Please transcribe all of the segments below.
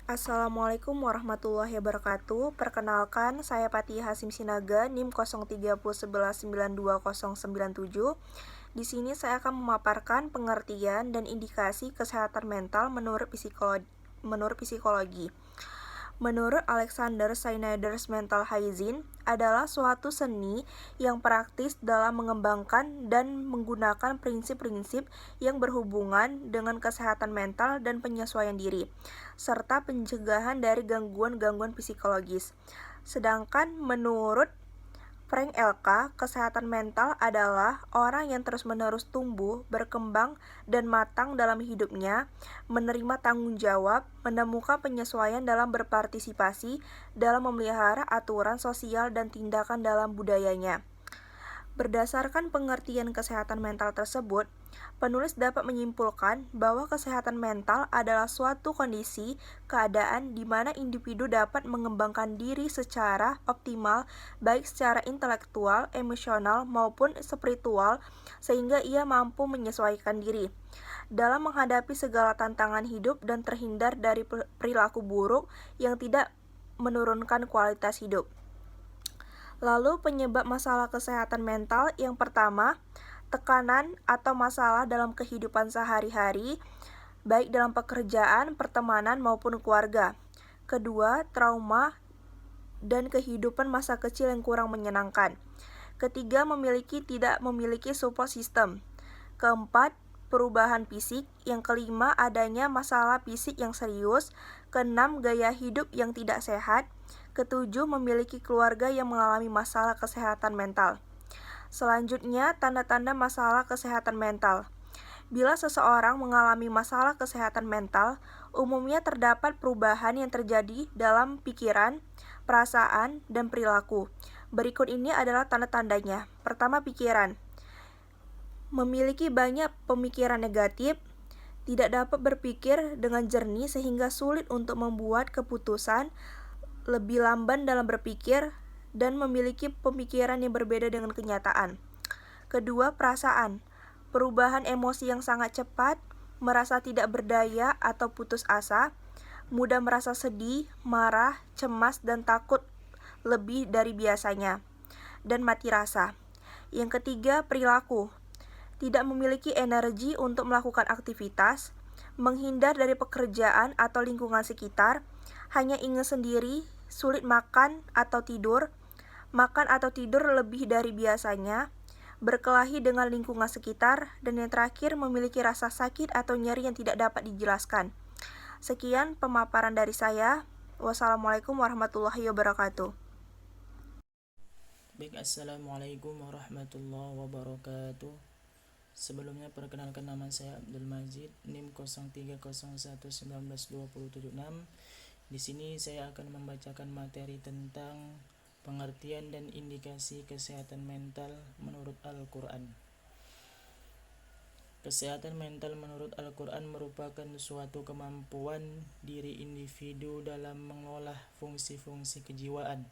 Assalamualaikum warahmatullahi wabarakatuh. Perkenalkan, saya Patih Hasim Sinaga, NIM 0311929097. Di sini saya akan memaparkan pengertian dan indikasi kesehatan mental menurut psikologi. Menurut Alexander Snyder's Mental Hygiene adalah suatu seni yang praktis dalam mengembangkan dan menggunakan prinsip-prinsip yang berhubungan dengan kesehatan mental dan penyesuaian diri, serta pencegahan dari gangguan-gangguan psikologis. Sedangkan menurut Frank Elka, kesehatan mental adalah orang yang terus-menerus tumbuh, berkembang, dan matang dalam hidupnya, menerima tanggung jawab, menemukan penyesuaian dalam berpartisipasi, dalam memelihara aturan sosial dan tindakan dalam budayanya. Berdasarkan pengertian kesehatan mental tersebut, penulis dapat menyimpulkan bahwa kesehatan mental adalah suatu kondisi, keadaan di mana individu dapat mengembangkan diri secara optimal, baik secara intelektual, emosional, maupun spiritual, sehingga ia mampu menyesuaikan diri dalam menghadapi segala tantangan hidup dan terhindar dari perilaku buruk yang tidak menurunkan kualitas hidup. Lalu penyebab masalah kesehatan mental yang pertama, tekanan atau masalah dalam kehidupan sehari-hari, baik dalam pekerjaan, pertemanan, maupun keluarga. Kedua, trauma dan kehidupan masa kecil yang kurang menyenangkan. Ketiga, tidak memiliki support system. Keempat, perubahan fisik. Yang kelima, adanya masalah fisik yang serius. Keenam, gaya hidup yang tidak sehat. Ketujuh, memiliki keluarga yang mengalami masalah kesehatan mental. Selanjutnya, tanda-tanda masalah kesehatan mental. Bila seseorang mengalami masalah kesehatan mental, umumnya terdapat perubahan yang terjadi dalam pikiran, perasaan, dan perilaku. Berikut ini adalah tanda-tandanya. Pertama, pikiran. Memiliki banyak pemikiran negatif, tidak dapat berpikir dengan jernih sehingga sulit untuk membuat keputusan, lebih lamban dalam berpikir, dan memiliki pemikiran yang berbeda dengan kenyataan. Kedua, perasaan. Perubahan emosi yang sangat cepat, merasa tidak berdaya atau putus asa, mudah merasa sedih, marah, cemas, dan takut lebih dari biasanya, dan mati rasa. Yang ketiga, perilaku. Tidak memiliki energi untuk melakukan aktivitas, menghindar dari pekerjaan atau lingkungan sekitar, hanya ingin sendiri, sulit makan atau tidur lebih dari biasanya, berkelahi dengan lingkungan sekitar, dan yang terakhir memiliki rasa sakit atau nyeri yang tidak dapat dijelaskan. Sekian pemaparan dari saya. Wassalamualaikum warahmatullahi wabarakatuh. Baik, Assalamualaikum warahmatullahi wabarakatuh. Sebelumnya perkenalkan, nama saya Abdul Majid, NIM 0301192076. Di sini saya akan membacakan materi tentang pengertian dan indikasi kesehatan mental menurut Al-Quran. Kesehatan mental menurut Al-Quran merupakan suatu kemampuan diri individu dalam mengolah fungsi-fungsi kejiwaan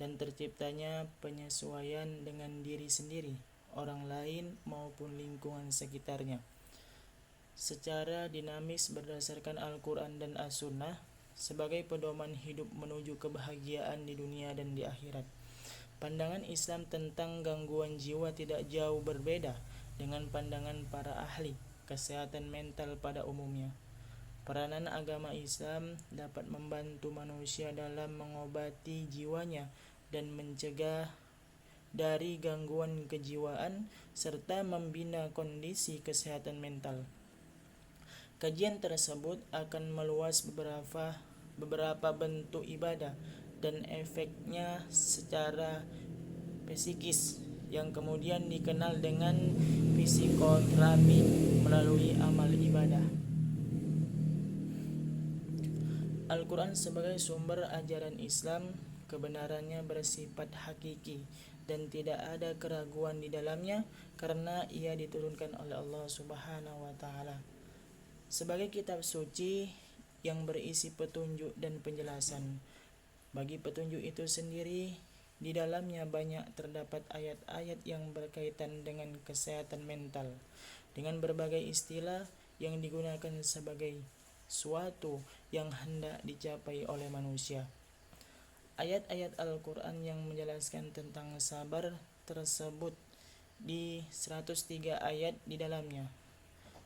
dan terciptanya penyesuaian dengan diri sendiri, orang lain, maupun lingkungan sekitarnya secara dinamis berdasarkan Al-Quran dan As-Sunnah sebagai pedoman hidup menuju kebahagiaan di dunia dan di akhirat. Pandangan Islam tentang gangguan jiwa tidak jauh berbeda dengan pandangan para ahli kesehatan mental pada umumnya. Peranan agama Islam dapat membantu manusia dalam mengobati jiwanya dan mencegah dari gangguan kejiwaan serta membina kondisi kesehatan mental. Kajian tersebut akan meluas beberapa bentuk ibadah dan efeknya secara psikis yang kemudian dikenal dengan psikoterapi melalui amal ibadah. Al-Quran sebagai sumber ajaran Islam, kebenarannya bersifat hakiki dan tidak ada keraguan di dalamnya karena ia diturunkan oleh Allah Subhanahu wa taala sebagai kitab suci yang berisi petunjuk dan penjelasan. Bagi petunjuk itu sendiri, di dalamnya banyak terdapat ayat-ayat yang berkaitan dengan kesehatan mental dengan berbagai istilah yang digunakan sebagai suatu yang hendak dicapai oleh manusia. Ayat-ayat Al-Quran yang menjelaskan tentang sabar tersebut di 103 ayat di dalamnya.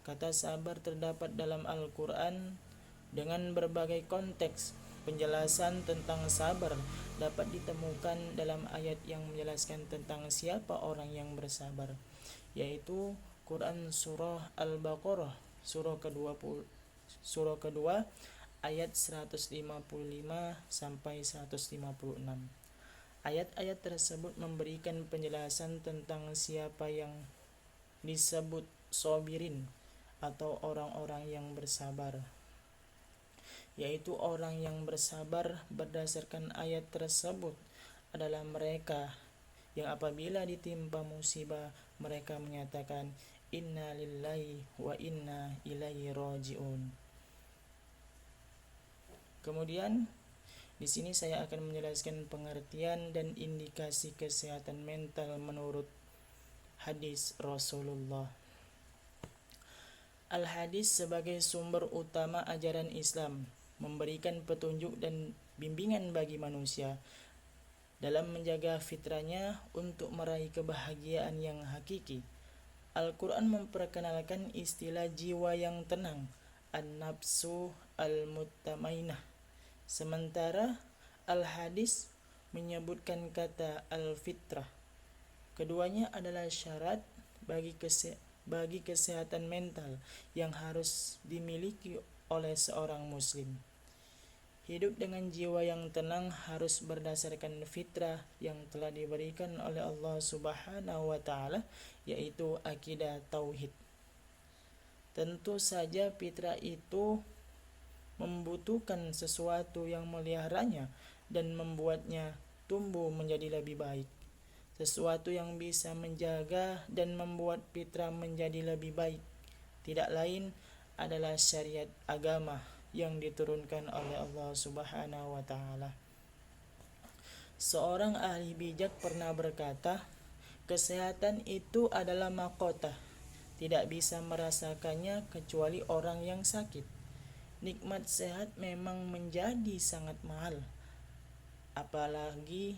Kata sabar terdapat dalam Al-Quran dengan berbagai konteks. Penjelasan tentang sabar dapat ditemukan dalam ayat yang menjelaskan tentang siapa orang yang bersabar, yaitu Quran Surah Al-Baqarah surah kedua ayat 155 sampai 156. Ayat-ayat tersebut memberikan penjelasan tentang siapa yang disebut sobirin atau orang-orang yang bersabar, yaitu orang yang bersabar berdasarkan ayat tersebut adalah mereka yang apabila ditimpa musibah mereka menyatakan inna lillahi wa inna ilaihi rajiun. Kemudian di sini saya akan menjelaskan pengertian dan indikasi kesehatan mental menurut hadis Rasulullah. Al-Hadis sebagai sumber utama ajaran Islam memberikan petunjuk dan bimbingan bagi manusia dalam menjaga fitrahnya untuk meraih kebahagiaan yang hakiki. Al-Quran memperkenalkan istilah jiwa yang tenang, an-nafsu al-mutmainnah, sementara Al-Hadis menyebutkan kata al-fitrah. Keduanya adalah syarat bagi kesehatan mental yang harus dimiliki oleh seorang muslim. Hidup dengan jiwa yang tenang harus berdasarkan fitrah yang telah diberikan oleh Allah Subhanahu wa taala, yaitu akidah tauhid. Tentu saja fitrah itu membutuhkan sesuatu yang meliharanya dan membuatnya tumbuh menjadi lebih baik. Sesuatu yang bisa menjaga dan membuat fitrah menjadi lebih baik tidak lain adalah syariat agama yang diturunkan oleh Allah Subhanahu wa taala. Seorang ahli bijak pernah berkata, kesehatan itu adalah mahkota. Tidak bisa merasakannya kecuali orang yang sakit. Nikmat sehat memang menjadi sangat mahal. Apalagi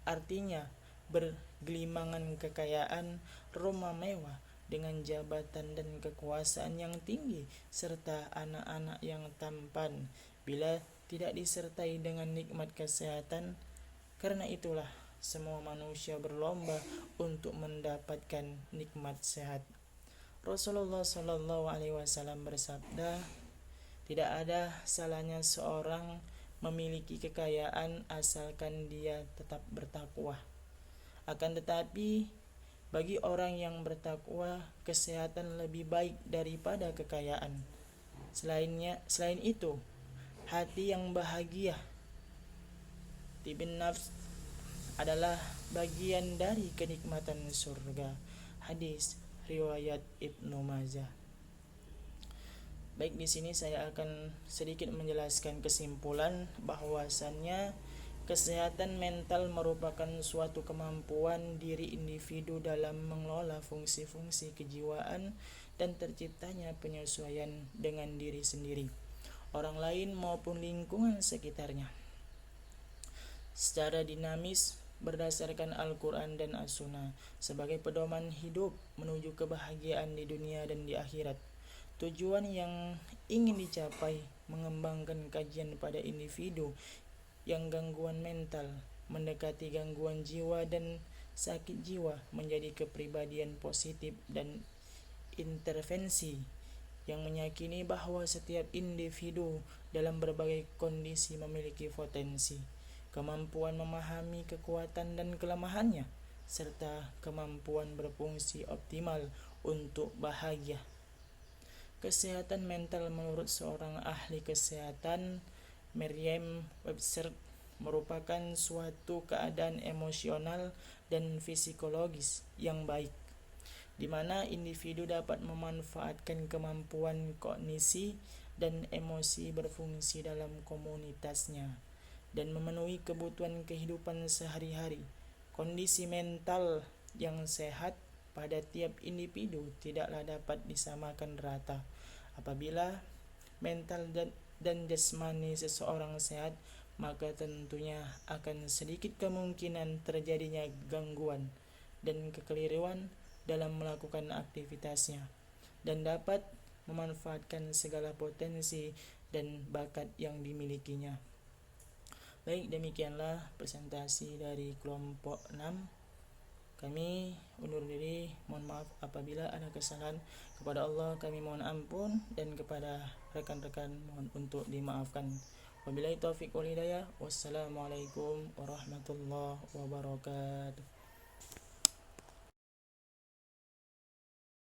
artinya bergelimangan kekayaan, rumah mewah dengan jabatan dan kekuasaan yang tinggi serta anak-anak yang tampan bila tidak disertai dengan nikmat kesehatan. Karena itulah semua manusia berlomba untuk mendapatkan nikmat sehat. Rasulullah Shallallahu Alaihi Wasallam bersabda, tidak ada salahnya seorang memiliki kekayaan asalkan dia tetap bertakwa. Akan tetapi bagi orang yang bertakwa, kesehatan lebih baik daripada kekayaan. Selain itu, hati yang bahagia, tibin nafs, adalah bagian dari kenikmatan surga. Hadis riwayat Ibnu Majah. Baik, di sini saya akan sedikit menjelaskan kesimpulan bahwasannya kesehatan mental merupakan suatu kemampuan diri individu dalam mengelola fungsi-fungsi kejiwaan dan terciptanya penyesuaian dengan diri sendiri, orang lain maupun lingkungan sekitarnya secara dinamis berdasarkan Al-Quran dan As-Sunnah sebagai pedoman hidup menuju kebahagiaan di dunia dan di akhirat. Tujuan yang ingin dicapai mengembangkan kajian pada individu yang gangguan mental, mendekati gangguan jiwa dan sakit jiwa menjadi kepribadian positif dan intervensi yang meyakini bahwa setiap individu dalam berbagai kondisi memiliki potensi, kemampuan memahami kekuatan dan kelemahannya, serta kemampuan berfungsi optimal untuk bahagia. Kesehatan mental menurut seorang ahli kesehatan Merriam-Webster merupakan suatu keadaan emosional dan psikologis yang baik, di mana individu dapat memanfaatkan kemampuan kognisi dan emosi berfungsi dalam komunitasnya dan memenuhi kebutuhan kehidupan sehari-hari. Kondisi mental yang sehat pada tiap individu tidaklah dapat disamakan rata. Apabila mental dan jasmani seseorang sehat, maka tentunya akan sedikit kemungkinan terjadinya gangguan dan kekeliruan dalam melakukan aktivitasnya, dan dapat memanfaatkan segala potensi dan bakat yang dimilikinya. Baik, demikianlah presentasi dari kelompok 6. Kami undur diri, mohon maaf apabila ada kesalahan. Kepada Allah kami mohon ampun, dan kepada rekan-rekan mohon untuk dimaafkan. Wabillahi taufiq wal hidayah. Wassalamualaikum warahmatullahi wabarakatuh.